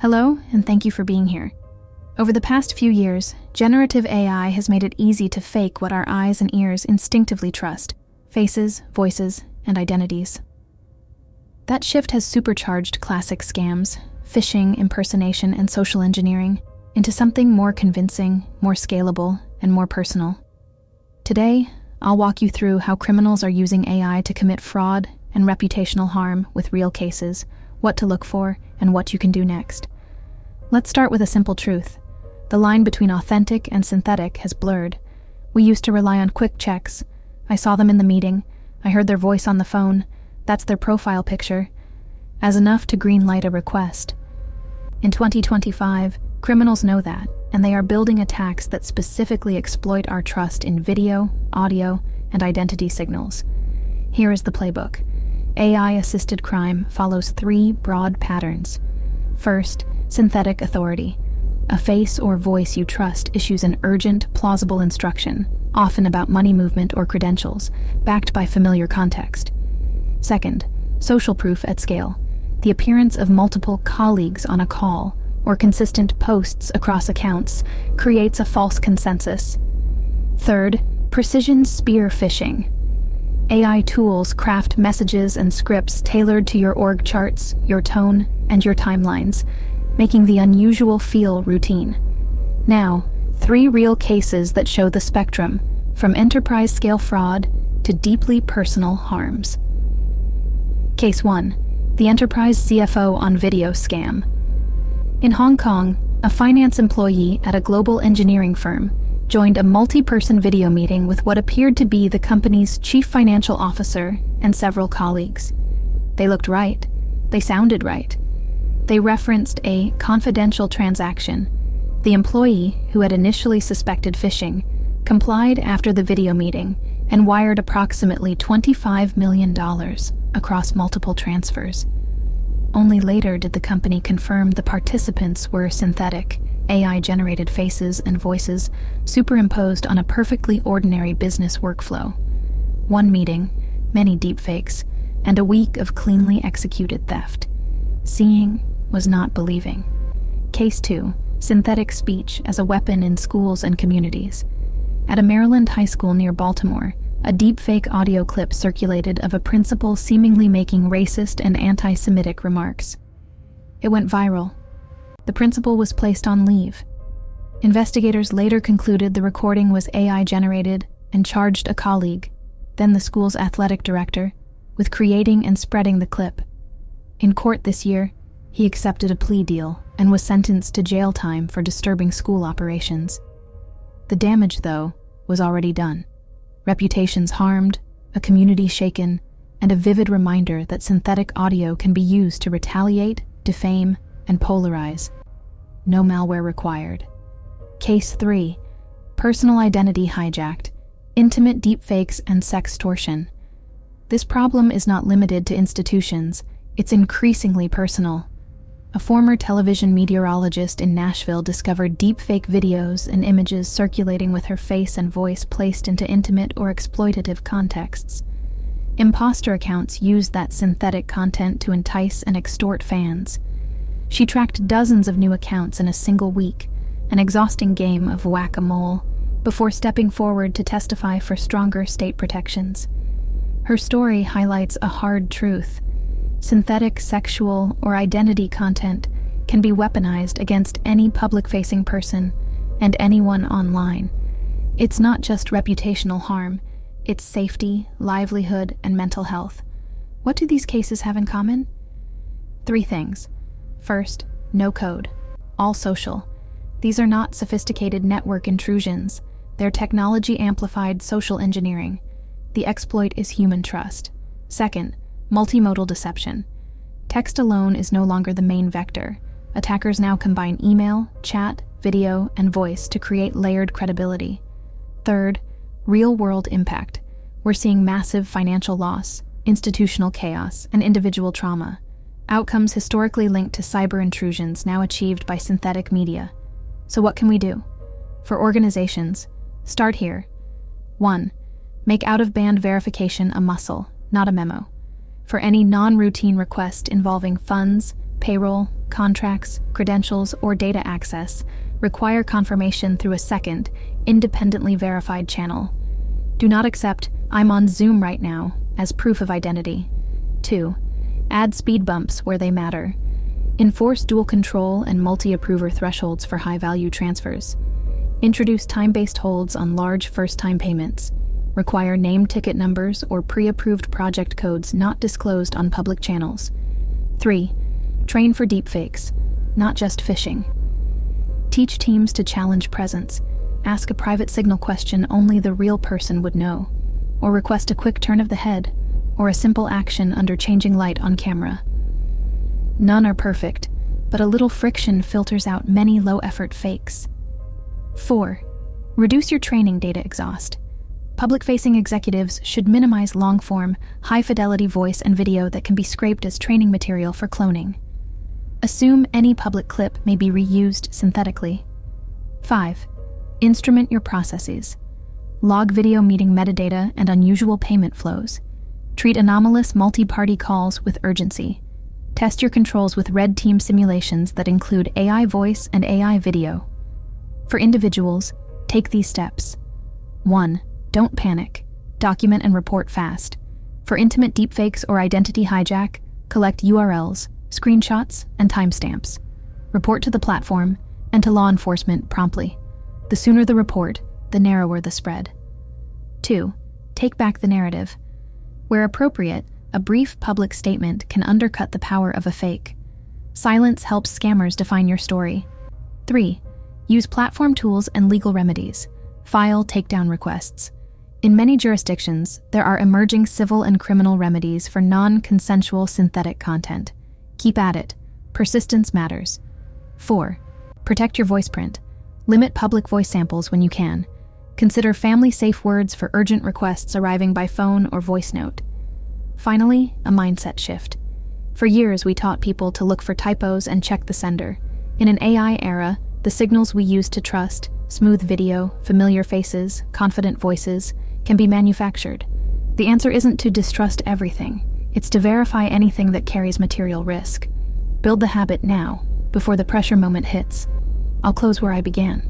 Hello, and thank you for being here. Over the past few years, generative AI has made it easy to fake what our eyes and ears instinctively trust: faces, voices, and identities. That shift has supercharged classic scams, phishing, impersonation, and social engineering into something more convincing, more scalable, and more personal. Today, I'll walk you through how criminals are using AI to commit fraud and reputational harm with real cases, what to look for, and what you can do next. Let's start with a simple truth. The line between authentic and synthetic has blurred. We used to rely on quick checks. I saw them in the meeting. I heard their voice on the phone. That's their profile picture, as enough to greenlight a request. In 2025, criminals know that, and they are building attacks that specifically exploit our trust in video, audio, and identity signals. Here is the playbook. AI-assisted crime follows three broad patterns. First, synthetic authority. A face or voice you trust issues an urgent, plausible instruction, often about money movement or credentials, backed by familiar context. Second, social proof at scale. The appearance of multiple colleagues on a call or consistent posts across accounts creates a false consensus. Third, precision spear phishing. AI tools craft messages and scripts tailored to your org charts, your tone, and your timelines, making the unusual feel routine. Now, three real cases that show the spectrum, from enterprise-scale fraud to deeply personal harms. Case 1. The enterprise CFO on video scam. In Hong Kong, a finance employee at a global engineering firm joined a multi-person video meeting with what appeared to be the company's chief financial officer and several colleagues. They looked right. They sounded right. They referenced a confidential transaction. The employee, who had initially suspected phishing, complied after the video meeting and wired approximately $25 million across multiple transfers. Only later did the company confirm the participants were synthetic, AI-generated faces and voices superimposed on a perfectly ordinary business workflow. One meeting, many deepfakes, and a week of cleanly executed theft. Seeing was not believing. Case 2. Synthetic speech as a weapon in schools and communities. At a Maryland high school near Baltimore, a deepfake audio clip circulated of a principal seemingly making racist and anti-Semitic remarks. It went viral. The principal was placed on leave. Investigators later concluded the recording was AI-generated and charged a colleague, then the school's athletic director, with creating and spreading the clip. In court this year, he accepted a plea deal and was sentenced to jail time for disturbing school operations. The damage, though, was already done. Reputations harmed, a community shaken, and a vivid reminder that synthetic audio can be used to retaliate, defame, and polarize. No malware required. Case 3. Personal identity hijacked. Intimate deepfakes and sextortion. This problem is not limited to institutions. It's increasingly personal. A former television meteorologist in Nashville discovered deepfake videos and images circulating with her face and voice placed into intimate or exploitative contexts. Imposter accounts used that synthetic content to entice and extort fans. She tracked dozens of new accounts in a single week, an exhausting game of whack-a-mole, before stepping forward to testify for stronger state protections. Her story highlights a hard truth. Synthetic sexual or identity content can be weaponized against any public-facing person and anyone online. It's not just reputational harm, it's safety, livelihood, and mental health. What do these cases have in common? 3 things. First, no code. All social. These are not sophisticated network intrusions. They're technology-amplified social engineering. The exploit is human trust. Second, multimodal deception. Text alone is no longer the main vector. Attackers now combine email, chat, video, and voice to create layered credibility. Third, real-world impact. We're seeing massive financial loss, institutional chaos, and individual trauma. Outcomes historically linked to cyber intrusions now achieved by synthetic media. So what can we do? For organizations, start here. 1. Make out-of-band verification a muscle, not a memo. For any non-routine request involving funds, payroll, contracts, credentials, or data access require confirmation through a second, independently verified channel. Do not accept "I'm on Zoom right now" as proof of identity. 2. Add speed bumps where they matter. Enforce dual control and multi-approver thresholds for high-value transfers. Introduce time-based holds on large first-time payments. Require named ticket numbers or pre-approved project codes not disclosed on public channels. 3. Train for deepfakes, not just phishing. Teach teams to challenge presence. Ask a private signal question only the real person would know, or request a quick turn of the head, or a simple action under changing light on camera. None are perfect, but a little friction filters out many low-effort fakes. 4. Reduce your training data exhaust. Public-facing executives should minimize long-form, high-fidelity voice and video that can be scraped as training material for cloning. Assume any public clip may be reused synthetically. 5. Instrument your processes. Log video meeting metadata and unusual payment flows. Treat anomalous multi-party calls with urgency. Test your controls with red team simulations that include AI voice and AI video. For individuals, take these steps. 1. Don't panic. Document and report fast. For intimate deepfakes or identity hijack, collect URLs, screenshots, and timestamps. Report to the platform and to law enforcement promptly. The sooner the report, the narrower the spread. 2. Take back the narrative. Where appropriate, a brief public statement can undercut the power of a fake. Silence helps scammers define your story. 3. Use platform tools and legal remedies. File takedown requests. In many jurisdictions, there are emerging civil and criminal remedies for non-consensual synthetic content. Keep at it. Persistence matters. 4. Protect your voice print. Limit public voice samples when you can. Consider family-safe words for urgent requests arriving by phone or voice note. Finally, a mindset shift. For years, we taught people to look for typos and check the sender. In an AI era, the signals we use to trust, smooth video, familiar faces, confident voices, can be manufactured. The answer isn't to distrust everything. It's to verify anything that carries material risk. Build the habit now, before the pressure moment hits. I'll close where I began.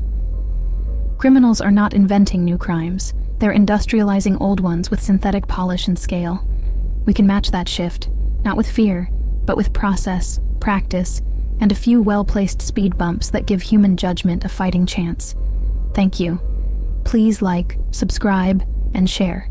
Criminals are not inventing new crimes. They're industrializing old ones with synthetic polish and scale. We can match that shift, not with fear, but with process, practice, and a few well-placed speed bumps that give human judgment a fighting chance. Thank you. Please like, subscribe, and share.